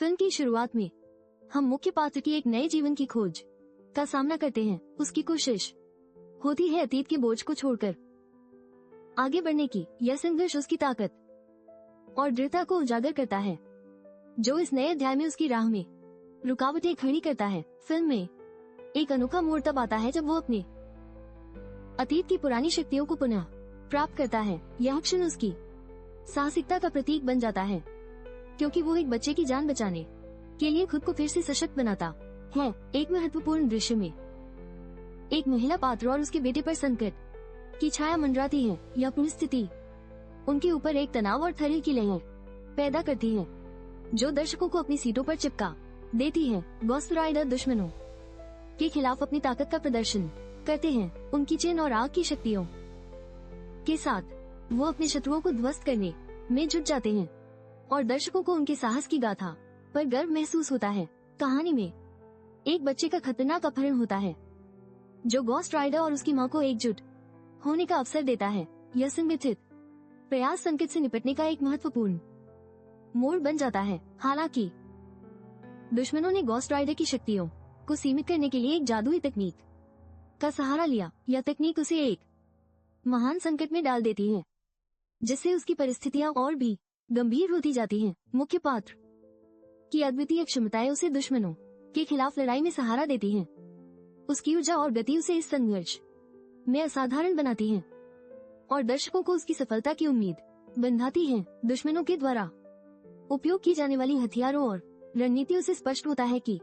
Film की शुरुआत में हम मुख्य पात्र की एक नए जीवन की खोज का सामना करते हैं। उसकी कोशिश होती है अतीत के बोझ को छोड़कर आगे बढ़ने की। यह संघर्ष उसकी ताकत और दृढ़ता को उजागर करता है, जो इस नए अध्याय में उसकी राह में रुकावटें खड़ी करता है। फिल्म में एक अनोखा मोड़ तब आता है जब वो अपने अतीत की पुरानी शक्तियों को पुनः प्राप्त करता है। यह क्षण उसकी साहसिकता का प्रतीक बन जाता है, क्योंकि वो एक बच्चे की जान बचाने के लिए खुद को फिर से सशक्त बनाता है। एक महत्वपूर्ण दृश्य में एक महिला पात्र और उसके बेटे पर संकट की छाया मंडराती है। यह पूरी स्थिति उनके ऊपर एक तनाव और थरिल की लहर पैदा करती है, जो दर्शकों को अपनी सीटों पर चिपका देती है। गोस्ट राइडर दुश्मनों के खिलाफ अपनी ताकत का प्रदर्शन करते हैं। उनकी चेन और आग की शक्तियों के साथ वो अपने शत्रुओं को ध्वस्त करने में जुट जाते हैं और दर्शकों को उनके साहस की गाथा पर गर्व महसूस होता है। कहानी में एक बच्चे का खतरनाक अपहरण होता है, जो गोस्ट राइडर और उसकी मां को एकजुट होने का अवसर देता है। यह संगठित प्रयास संकट से निपटने का एक महत्वपूर्ण मोड़ बन जाता है। हालांकि दुश्मनों ने गोस्ट राइडर की शक्तियों को सीमित करने के लिए एक जादुई तकनीक का सहारा लिया। यह तकनीक उसे एक महान संकट में डाल देती है, जिससे उसकी परिस्थितियां और भी गंभीर होती जाती हैं। मुख्य पात्र की अद्वितीय क्षमताएं उसे दुश्मनों के खिलाफ लड़ाई में सहारा देती हैं। उसकी ऊर्जा और गति उसे इस संघर्ष में असाधारण बनाती हैं और दर्शकों को उसकी सफलता की उम्मीद बंधाती हैं। दुश्मनों के द्वारा उपयोग की जाने वाली हथियारों और रणनीतियों से स्पष्ट होता है कि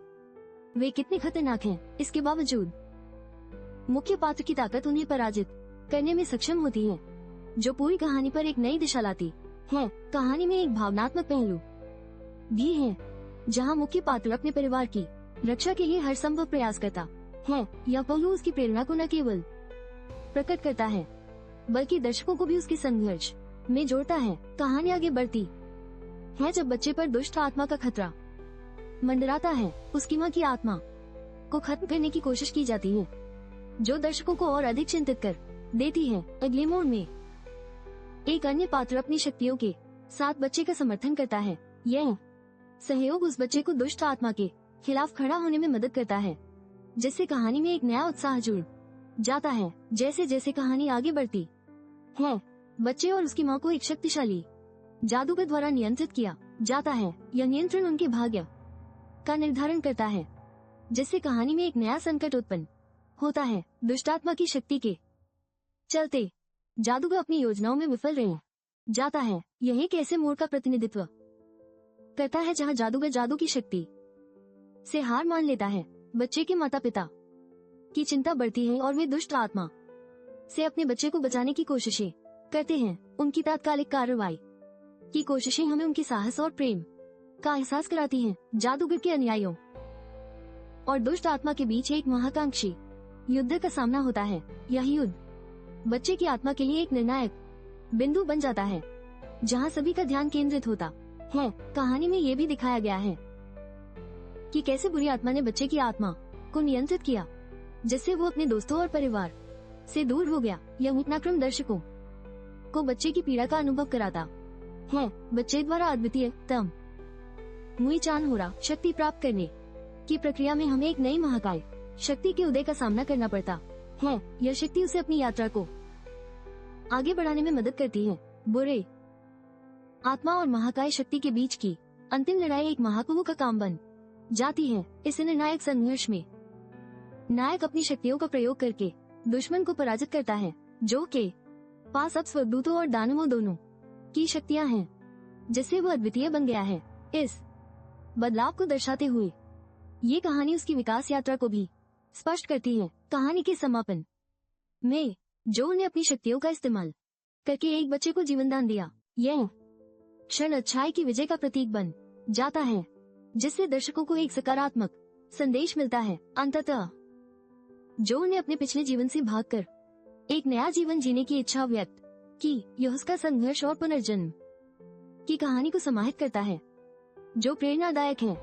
वे कितने खतरनाक हैं। इसके बावजूद मुख्य पात्र की ताकत उन्हें पराजित करने में सक्षम होती है, जो पूरी कहानी पर एक नई दिशा लाती है। कहानी में एक भावनात्मक पहलू भी है, जहां मुख्य पात्र अपने परिवार की रक्षा के लिए हर संभव प्रयास करता है। यह पहलू उसकी प्रेरणा को न केवल प्रकट करता है, बल्कि दर्शकों को भी उसके संघर्ष में जोड़ता है। कहानी आगे बढ़ती है जब बच्चे पर दुष्ट आत्मा का खतरा मंडराता है। उसकी मां की आत्मा को खत्म करने की कोशिश की जाती है, जो दर्शकों को और अधिक चिंतित कर देती है। अगले मोड़ में एक अन्य पात्र अपनी शक्तियों के साथ बच्चे का समर्थन करता है। यह सहयोग उस बच्चे को दुष्ट आत्मा के खिलाफ खड़ा होने में मदद करता है, जिससे कहानी में एक नया उत्साह जुड़ जाता है। जैसे जैसे कहानी आगे बढ़ती है, बच्चे और उसकी मां को एक शक्तिशाली जादूगर द्वारा नियंत्रित किया जाता है। यह नियंत्रण उनके भाग्य का निर्धारण करता है, जिससे कहानी में एक नया संकट उत्पन्न होता है। दुष्टात्मा की शक्ति के चलते जादूगर अपनी योजनाओं में विफल रह जाता है। यह एक ऐसे मोड़ का प्रतिनिधित्व करता है जहां जादूगर जादू की शक्ति से हार मान लेता है। बच्चे के माता पिता की चिंता बढ़ती है और वे दुष्ट आत्मा से अपने बच्चे को बचाने की कोशिशें करते हैं। उनकी तात्कालिक कार्रवाई की कोशिशें हमें उनके साहस और प्रेम का एहसास कराती हैं। जादूगर के अनुयायियों और दुष्ट आत्मा के बीच एक महाकांक्षी युद्ध का सामना होता है। यह युद्ध बच्चे की आत्मा के लिए एक निर्णायक बिंदु बन जाता है, जहां सभी का ध्यान केंद्रित होता है। कहानी में ये भी दिखाया गया है कि कैसे बुरी आत्मा ने बच्चे की आत्मा को नियंत्रित किया, जिससे वो अपने दोस्तों और परिवार से दूर हो गया। यह घटनाक्रम दर्शकों को बच्चे की पीड़ा का अनुभव कराता है। बच्चे द्वारा अद्वितीय तम मुई चान हो रहा शक्ति प्राप्त करने की प्रक्रिया में हमें एक नई महाकाय शक्ति के उदय का सामना करना पड़ता है। यह शक्ति उसे अपनी यात्रा को आगे बढ़ाने में मदद करती है। बुरे आत्मा और महाकाय शक्ति के बीच की अंतिम लड़ाई एक महाकुंभ का काम बन जाती है। इस निर्णायक संघर्ष में नायक अपनी शक्तियों का प्रयोग करके दुश्मन को पराजित करता है, जो के पास अब स्वर्गदूतों और दानवों दोनों की शक्तियां हैं, जिससे वो अद्वितीय बन गया है। इस बदलाव को दर्शाते हुए ये कहानी उसकी विकास यात्रा को भी स्पष्ट करती है। कहानी के समापन में जो ने अपनी शक्तियों का इस्तेमाल करके एक बच्चे को जीवनदान दिया, यह क्षण अच्छाई की विजय का प्रतीक बन जाता है, जिससे दर्शकों को एक सकारात्मक संदेश मिलता है। अंततः जो ने अपने पिछले जीवन से भागकर एक नया जीवन जीने की इच्छा व्यक्त की। यह उसका संघर्ष और पुनर्जन्म की कहानी को समाहित करता है, जो प्रेरणादायक है।